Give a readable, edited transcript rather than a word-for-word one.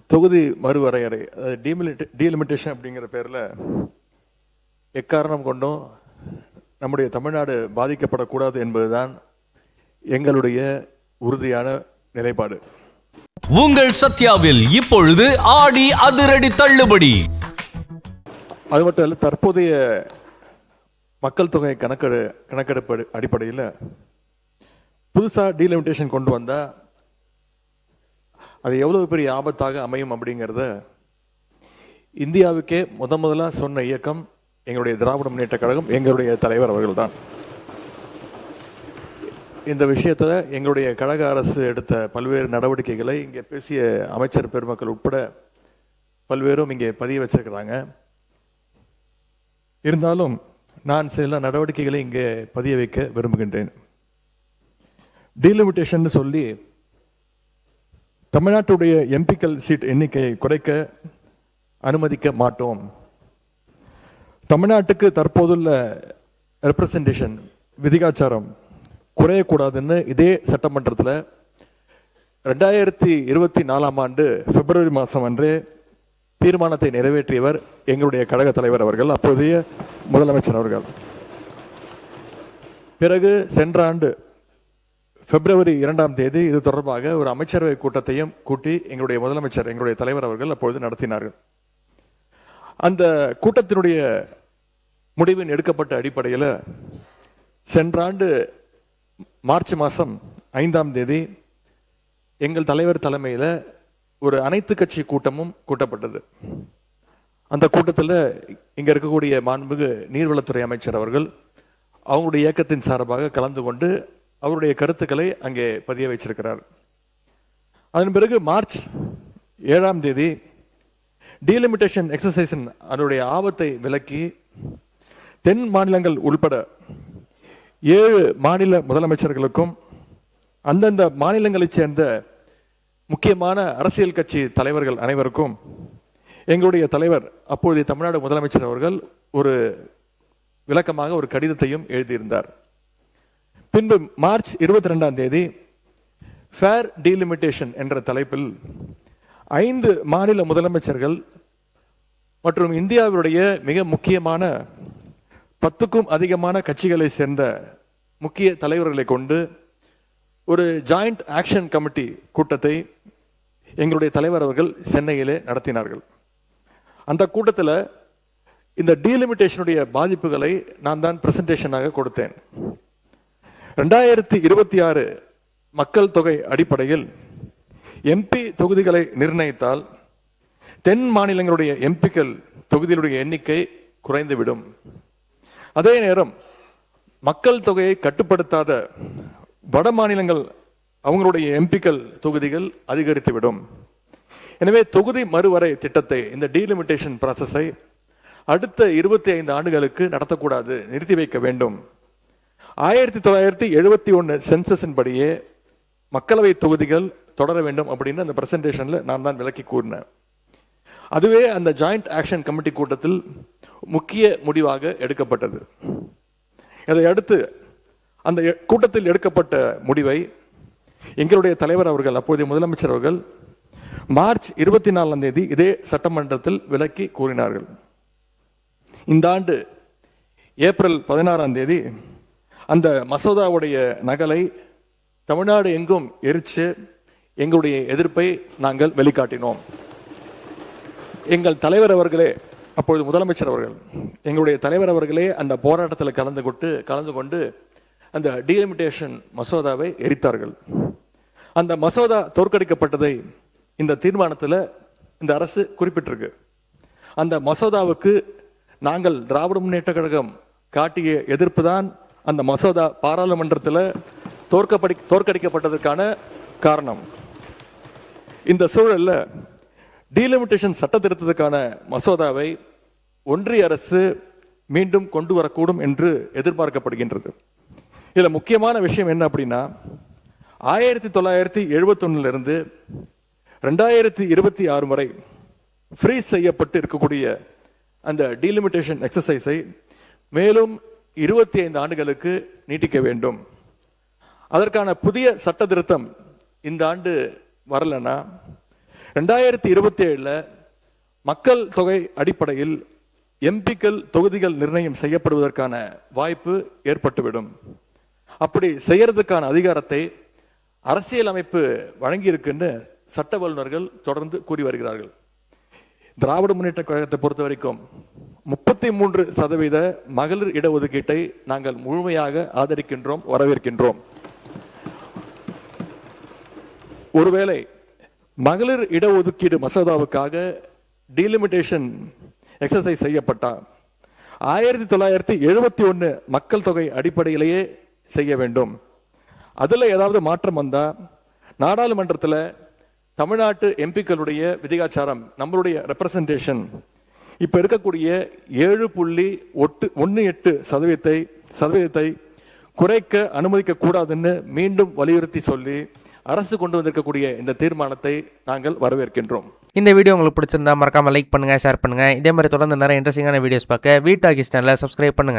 தொகுதி மறுவரையறை, டீலிமிட்டேஷன் அப்படிங்கிற பேரில் எக்காரணம் கொண்டும் நம்முடைய தமிழ்நாடு பாதிக்கப்படக்கூடாது என்பதுதான் எங்களுடைய உறுதியான நிலைப்பாடு. உங்கள் சத்யாவில் இப்பொழுது ஆடி அதிரடி தள்ளுபடி. அது மட்டும் இல்லை, தற்போதைய மக்கள் தொகை கணக்கெடுப்பு அடிப்படையில் புதுசாக டீலிமிட்டேஷன் கொண்டு வந்தால் அது எவ்வளவு பெரிய ஆபத்தாக அமையும் அப்படிங்கிறத இந்தியாவுக்கே முதலாக சொன்ன இயக்கம் எங்களுடைய திராவிட முன்னேற்ற கழகம், எங்களுடைய தலைவர் அவர்கள்தான். இந்த விஷயத்தில் எங்களுடைய கழக அரசு எடுத்த பல்வேறு நடவடிக்கைகளை இங்கே பேசிய அமைச்சர் பெருமக்கள் உட்பட பல்வேறும் இங்கே பதிய வச்சிருக்கிறாங்க. இருந்தாலும் நான் சில நடவடிக்கைகளை இங்கே பதிய வைக்க விரும்புகின்றேன். டீலிமிட்டேஷன் சொல்லி தமிழ்நாட்டுடைய எம்பிக்கள் சீட் எண்ணிக்கையை குறைக்க அனுமதிக்க மாட்டோம். தமிழ்நாட்டுக்கு தற்போதுள்ள ரெப்ரசன்டேஷன் விதிகாச்சாரம் குறையக்கூடாதுன்னு இதே சட்டமன்றத்தில் 2024 ஆண்டு பிப்ரவரி மாதம் அன்று தீர்மானத்தை நிறைவேற்றியவர் எங்களுடைய கழக தலைவர் அவர்கள், அப்போதைய முதலமைச்சர் அவர்கள். பிறகு சென்ற ஆண்டு பிப்ரவரி 2ஆம் தேதி இது தொடர்பாக ஒரு அமைச்சரவை கூட்டத்தையும் கூட்டி எங்களுடைய முதலமைச்சர், எங்களுடைய தலைவர் அவர்கள் அப்பொழுது நடத்தினார்கள். அந்த கூட்டத்தினுடைய முடிவின் எடுக்கப்பட்ட அடிப்படையில் சென்ற ஆண்டு மார்ச் மாதம் 5ஆம் தேதி எங்கள் தலைவர் தலைமையில் ஒரு அனைத்து கட்சி கூட்டமும் கூட்டப்பட்டது. அந்த கூட்டத்தில் இங்கே இருக்கக்கூடிய மாண்புமிகு நீர்வளத்துறை அமைச்சர் அவர்கள் அவங்களுடைய இயக்கத்தின் சார்பாக கலந்து கொண்டு அவருடைய கருத்துக்களை அங்கே பதிய வைச்சிருக்கிறார். அதன் பிறகு மார்ச் 7ஆம் தேதி டீலிமிட்டேஷன் எக்ஸசைஸின் அதனுடைய ஆபத்தை விலக்கி தென் மாநிலங்கள் உள்பட 7 மாநில முதலமைச்சர்களுக்கும் அந்தந்த மாநிலங்களைச் சேர்ந்த முக்கியமான அரசியல் கட்சி தலைவர்கள் அனைவருக்கும் எங்களுடைய தலைவர் அப்பொழுதைய தமிழ்நாடு முதலமைச்சர் அவர்கள் ஒரு விளக்கமாக ஒரு கடிதத்தையும் எழுதியிருந்தார். பின்பு மார்ச் 22ஆம் தேதி ஃபேர் டீலிமிட்டேஷன் என்ற தலைப்பில் 5 மாநில முதலமைச்சர்கள் மற்றும் இந்தியாவுடைய மிக முக்கியமான 10க்கும் அதிகமான கட்சிகளை சேர்ந்த முக்கிய தலைவர்களை கொண்டு ஒரு ஜாயிண்ட் ஆக்ஷன் கமிட்டி கூட்டத்தை எங்களுடைய தலைவர் அவர்கள் சென்னையிலே நடத்தினார்கள். அந்த கூட்டத்தில் இந்த டீலிமிட்டேஷனுடைய பாதிப்புகளை நான் தான் பிரசன்டேஷனாக கொடுத்தேன். 2026 மக்கள் தொகை அடிப்படையில் எம்பி தொகுதிகளை நிர்ணயித்தால் தென் மாநிலங்களுடைய எம்பிக்கள் தொகுதிகளுடைய எண்ணிக்கை குறைந்துவிடும். அதே நேரம் மக்கள் தொகையை கட்டுப்படுத்தாத வட மாநிலங்கள் அவங்களுடைய எம்பிக்கள் தொகுதிகள் அதிகரித்துவிடும். எனவே தொகுதி மறுவரை திட்டத்தை, இந்த டீலிமிட்டேஷன் ப்ராசஸை அடுத்த 25 ஆண்டுகளுக்கு நடத்தக்கூடாது, நிறுத்தி வைக்க வேண்டும். 1971 சென்சஸின் படியே மக்களவை தொகுதிகள் தொடர வேண்டும் அப்படின்னு அந்த பிரசன்டேஷன்ல நான் தான் விளக்கி கூறினேன். அதுவே அந்த ஜாயிண்ட் ஆக்ஷன் கமிட்டி கூட்டத்தில் முக்கிய முடிவாக எடுக்கப்பட்டது. இதை அடுத்து அந்த கூட்டத்தில் எடுக்கப்பட்ட முடிவை எங்களுடைய தலைவர் அவர்கள், அப்போதைய முதலமைச்சர் அவர்கள் மார்ச் 24ஆம் தேதி இதே சட்டமன்றத்தில் விளக்கி கூறினார்கள். இந்த ஆண்டு ஏப்ரல் 16ஆம் தேதி அந்த மசோதாவுடைய நகலை தமிழ்நாடு எங்கும் எரிச்சு எங்களுடைய எதிர்ப்பை நாங்கள் வெளிக்காட்டினோம். எங்கள் தலைவர் அவர்களே, அப்பொழுது முதலமைச்சர் அவர்கள், எங்களுடைய தலைவர் அவர்களே அந்த போராட்டத்தில் கலந்து கொண்டு அந்த டீலிமிட்டேஷன் மசோதாவை எரித்தார்கள். அந்த மசோதா தோற்கடிக்கப்பட்டதை இந்த தீர்மானத்தில் இந்த அரசு குறிப்பிட்டிருக்கு. அந்த மசோதாவுக்கு நாங்கள் திராவிட முன்னேற்ற கழகம் காட்டிய எதிர்ப்பு தான் அந்த மசோதா பாராளுமன்றத்தில் தோற்கடிக்கப்பட்டதற்கான காரணம். இந்த சூழல்ல டீலிமிட்டேஷன் சட்ட திருத்தத்துக்கான மசோதாவை ஒன்றிய அரசு மீண்டும் கொண்டு வரக்கூடும் என்று எதிர்பார்க்கப்படுகின்றது. இதுல முக்கியமான விஷயம் என்ன அப்படின்னா, 1971 இருந்து 2026 வரை ஃப்ரீஸ் செய்யப்பட்டு இருக்கக்கூடிய அந்த டீலிமிட்டேஷன் எக்ஸசைஸை மேலும் 25 ஆண்டுகளுக்கு நீட்டிக்க வேண்டும். அதற்கான புதிய சட்ட திருத்தம் இந்த ஆண்டு வரலன்னா 2027 மக்கள் தொகை அடிப்படையில் எம்பிக்கள் தொகுதிகள் நிர்ணயம் செய்யப்படுவதற்கான வாய்ப்பு ஏற்பட்டுவிடும். அப்படி செய்யறதுக்கான அதிகாரத்தை அரசியலமைப்பு வழங்கியிருக்குன்னு சட்ட வல்லுநர்கள் தொடர்ந்து கூறி வருகிறார்கள். திராவிட முன்னேற்ற கழகத்தை பொறுத்த வரைக்கும் 33% மகளிர் இடஒதுக்கீட்டை நாங்கள் முழுமையாக ஆதரிக்கின்றோம், வரவேற்கின்றோம். ஒருவேளை மகளிர் இடஒதுக்கீடு மசோதாவுக்காக டீலிமிட்டேஷன் எக்ஸசைஸ் செய்யப்பட்டால் 1971 மக்கள் தொகை அடிப்படையிலேயே செய்ய வேண்டும். அதுல ஏதாவது மாற்றம் வந்தா நாடாளுமன்றத்தில் தமிழ்நாட்டு எம்பிக்களுடைய விதிகாச்சாரம், நம்மளுடைய ரெப்ரசன்டேஷன் இப்ப இருக்கக்கூடிய 7.18% குறைக்க அனுமதிக்க கூடாதுன்னு மீண்டும் வலியுறுத்தி சொல்லி அரசு கொண்டு வந்திருக்கக்கூடிய இந்த தீர்மானத்தை நாங்கள் வரவேற்கின்றோம். இந்த வீடியோ உங்களுக்கு பிடிச்சிருந்தா மறக்காம லைக் பண்ணுங்க, ஷேர் பண்ணுங்க. இதே மாதிரி தொடர்ந்து நிறைய இன்ட்ரெஸ்டிங்கான வீடியோஸ் பார்க்க வீட்டாகிஸ் சேனலை சப்ஸ்கிரைப் பண்ணுங்க.